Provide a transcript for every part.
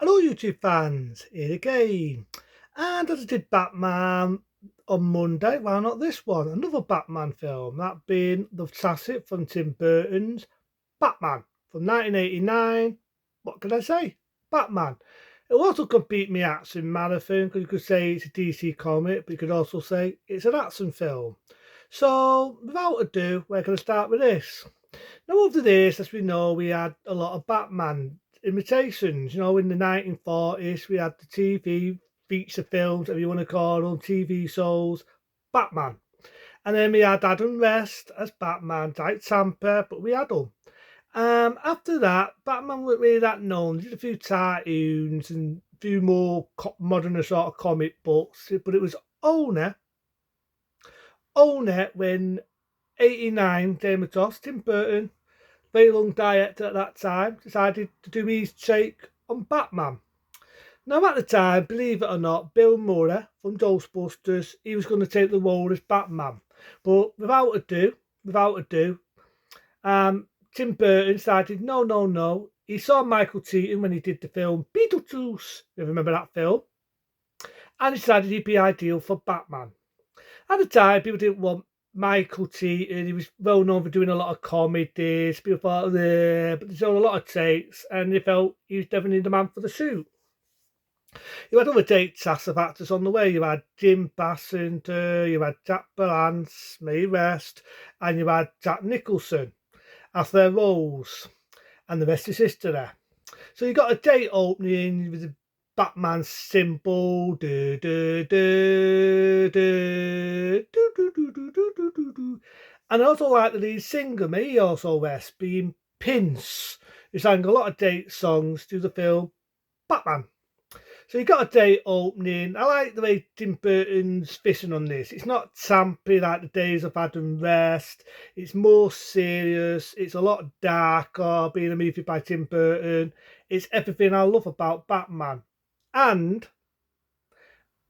Hello, YouTube fans, here again. And as I did Batman on Monday, why not this one? Another Batman film, that being the classic from Tim Burton's Batman from 1989. What can I say? Batman. It will also compete me action marathon because you could say it's a DC comic, but you could also say it's an action film. So, without ado, we're going to start with this. Now, over the years, as we know, we had a lot of Batman imitations. In the 1940s, we had the TV feature films, whatever you want to call them, TV shows, Batman. And then we had Adam West as Batman, like Tampa, but we had them. After that, Batman wasn't really that known. Did a few cartoons and a few more modern sort of comic books, but it was Owner when 89 came across Tim Burton, very long director at that time, decided to do his take on Batman. Now, at the time, believe it or not, Bill Murray from Ghostbusters, he was going to take the role as Batman. But without ado, Tim Burton decided, no, no, no. He saw Michael Keaton when he did the film Beetlejuice. You remember that film? And he decided he'd be ideal for Batman. At the time, people didn't want Michael Keaton. He was well known for doing a lot of comedies. People thought, but there's a lot of takes, and they felt he was definitely the man for the suit. You had other date cast of actors on the way. You had Jim Bassenter, you had Jack Palance, Mae West, and you had Jack Nicholson as their roles, and the rest is history. So you got a date opening with the Batman symbol, and I also like the lead singer, me also West, being Pince, who sang a lot of date songs to the film Batman. So you got a date opening. I like the way Tim Burton's fishing on this. It's not campy like the days of Adam West. It's more serious. It's a lot darker, being a movie by Tim Burton. It's everything I love about Batman. And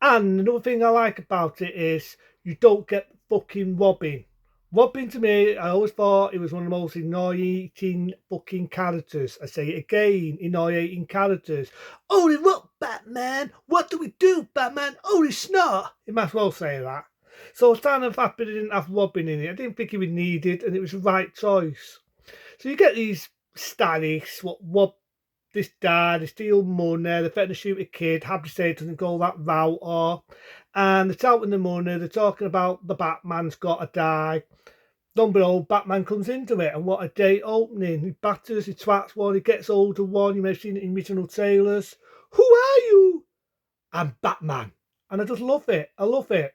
another thing I like about it is you don't get fucking Robin. Robin, to me, I always thought it was one of the most annoying fucking characters. I say it again, annoying characters. Holy what, Batman? What do we do, Batman? Holy snot! You might as well say that. So I was kind of happy they didn't have Robin in it. I didn't think he was needed, and it was the right choice. So you get these stylists, what this dad, they steal money, they're threatening to shoot a kid, Happy say doesn't go that route, and they're touting the money, they're talking about the Batman's got to die. Don't behold, Batman comes into it, and what a date opening. He batters, he twats one, he gets older one, you may have seen it in original trailers. Who are you? I'm Batman. And I just love it. I love it.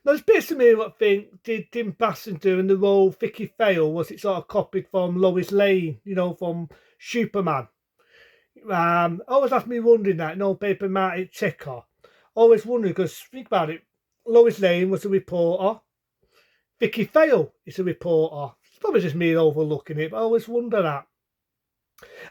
Now, it's bits of me what I think did Tim Bassender in the role Vicky Vale, was it sort of copied from Lois Lane, from Superman? Always has me wondering that, Paper Martin Checker. Always wondering, because think about it, Lois Lane was a reporter, Vicky Vale is a reporter. It's probably just me overlooking it, but I always wonder that.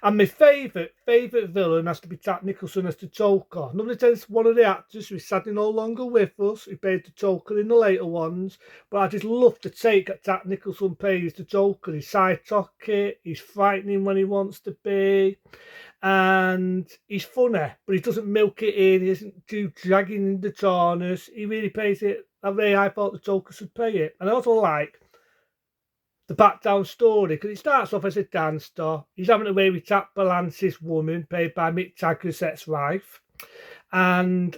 And my favourite villain has to be Jack Nicholson as the Joker. Nobody tells one of the actors who's sadly no longer with us, who played the Joker in the later ones, but I just love the take that Jack Nicholson plays the Joker. He's side-talking, he's frightening when he wants to be, and he's funny, but he doesn't milk it in, he isn't too dragging in the corners. He really plays it the way I thought the Joker should play it. And I also like the backdown story, because it starts off as a dancer. He's having away with Jack Palance's woman, played by Mick Jagger's ex-wife, and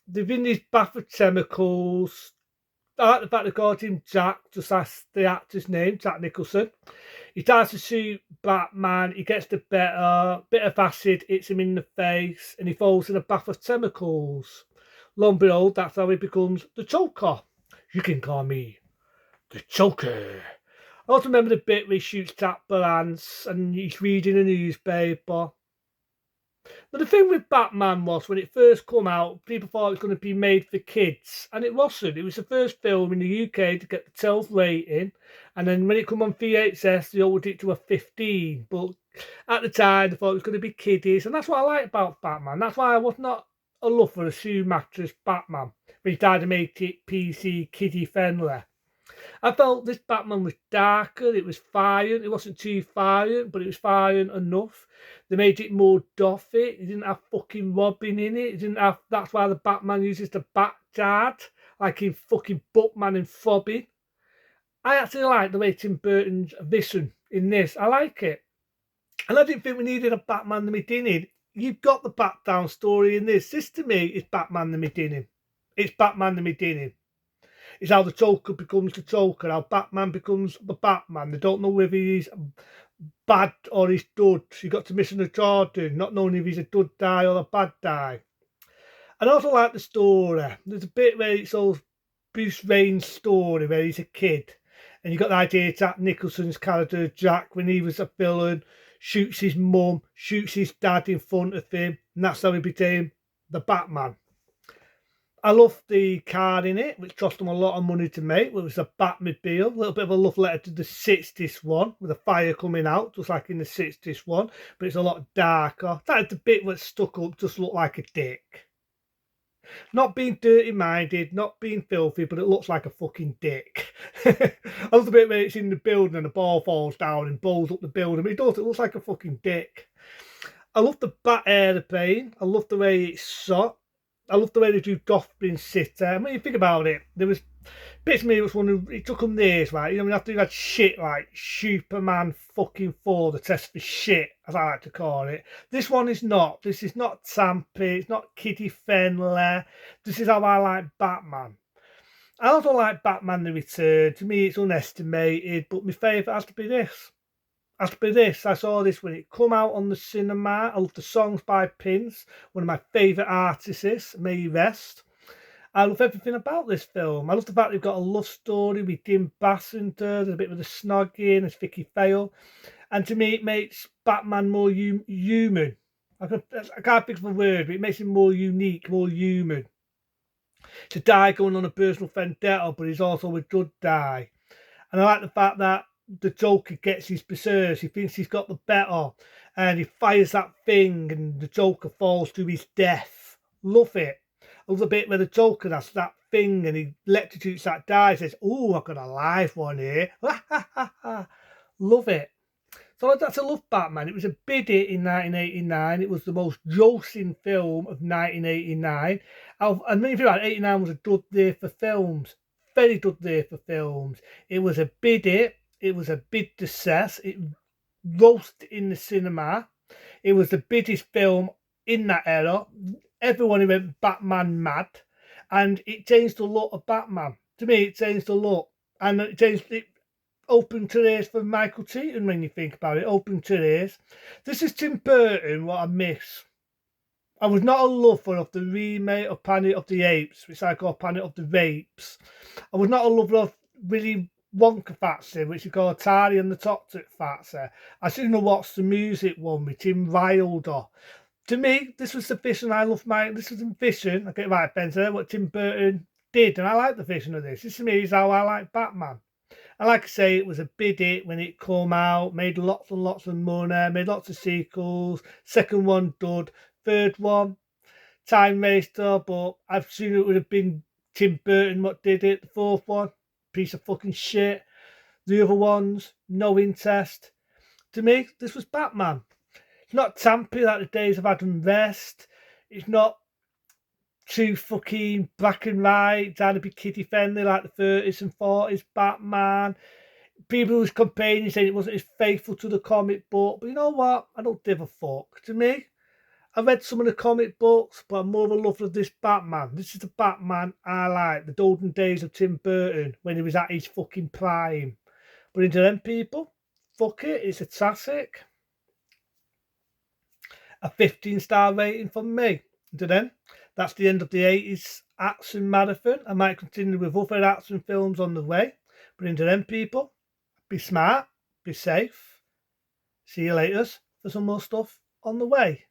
they've in these bath of chemicals. I like the fact they called him Jack, just as the actor's name, Jack Nicholson. He tries to shoot Batman, he gets the better, bit of acid hits him in the face, and he falls in a bath of chemicals. Lo and behold, that's how he becomes the Joker. You can call me the Joker. I also remember the bit where he shoots Jack Palance and he's reading a newspaper. But the thing with Batman was, when it first came out, people thought it was going to be made for kids, and it wasn't. It was the first film in the UK to get the 12 rating, and then when it came on VHS, they ordered it to a 15. But at the time, they thought it was going to be kiddies, and that's what I like about Batman. That's why I was not a lover of Schumacher's Batman, when he tried to make it PC kiddie friendly. I felt this Batman was darker, it was violent, it wasn't too violent, but it was violent enough. They made it more Gothic, it didn't have fucking Robin in it, it didn't have, that's why the Batman uses the Batguard, like in fucking Batman and Robin. I actually like the way Tim Burton's vision in this, I like it. And I didn't think we needed a Batman the beginning. You've got the Batdown story in this. This to me is Batman the beginning. It's Batman the beginning. It's how the Joker becomes the Joker, how Batman becomes the Batman. They don't know whether he's bad or he's good. You got to Commissioner Jordan, not knowing if he's a good guy or a bad guy. And I also like the story. There's a bit where it's all Bruce Wayne's story where he's a kid. And you got the idea Jack Nicholson's character, Jack, when he was a villain, shoots his mum, shoots his dad in front of him, and that's how he became the Batman. I love the car in it, which cost them a lot of money to make. It was a Batmobile, a little bit of a love letter to the 60s one, with a fire coming out, just like in the 60s one, but it's a lot darker. That the bit that stuck up just looked like a dick. Not being dirty-minded, not being filthy, but it looks like a fucking dick. I love the bit where it's in the building and the ball falls down and blows up the building, but it does, it looks like a fucking dick. I love the Bat aeroplane. I love the way it's shot. I love the way they do Gotham City. I mean, you think about it, there was bits of me was wondering, it took them years, right? You know, after you had shit like Superman fucking 4, the test for shit, as I like to call it. This one is not. This is not Tampy, it's not kiddie friendly. This is how I like Batman. I also like Batman The Return. To me, it's unestimated, but my favourite has to be this. I saw this when it come out on the cinema. I love the songs by Prince, one of my favourite artists, may he rest. I love everything about this film. I love the fact they've got a love story with Kim Basinger, there's a bit of a snogging, there's Vicky Vale. And to me, it makes Batman more human. I can't think of a word, but it makes him more unique, more human. It's a guy going on a personal vendetta, but he's also a good guy. And I like the fact that the Joker gets his berserk. He thinks he's got the better, and he fires that thing, and the Joker falls to his death. Love it. I love the bit where the Joker has that thing, and he electrocutes that guy. He says, "Oh, I've got a live one here." Love it. So that's a love Batman. It was a big hit in 1989. It was the most grossing film of 1989. And when you think about it, 89 was a good year for films. Very good year for films. It was a big hit. It was a big success. It roasted in the cinema. It was the biggest film in that era. Everyone went Batman mad. And it changed the look of Batman. To me, it changed the look. And it opened careers for Michael Keaton when you think about it. Open careers. This is Tim Burton, what I miss. I was not a lover of the remake of Planet of the Apes, which I call Planet of the Rapes. I was not a lover of Willy Wonka Factory, which you call Charlie and the Chocolate Factory. I shouldn't have watched the music one with Tim Wilder. To me, this was the vision I love. This was the vision. I get it right, Spencer, what Tim Burton did, and I like the vision of this. This to me is how I like Batman. And like I say, it was a big hit when it came out, made lots and lots of money, made lots of sequels. Second one dud, third one, time waster, but I've seen it would have been Tim Burton what did it. The fourth one, piece of fucking shit. The other ones, no interest. To me, this was Batman. It's not tampy like the days of Adam West. It's not too fucking black and white, trying to be kiddie friendly like the 30s and 40s Batman. People who was complaining saying it wasn't as faithful to the comic book. But you know what? I don't give a fuck. To me, I read some of the comic books, but I'm more of a lover of this Batman. This is the Batman I like. The golden days of Tim Burton when he was at his fucking prime. But into them people, fuck it, it's a classic. A 15-star rating from me. To them, that's the end of the 80s action marathon. I might continue with other action films on the way. But into them people, be smart, be safe. See you later for some more stuff on the way.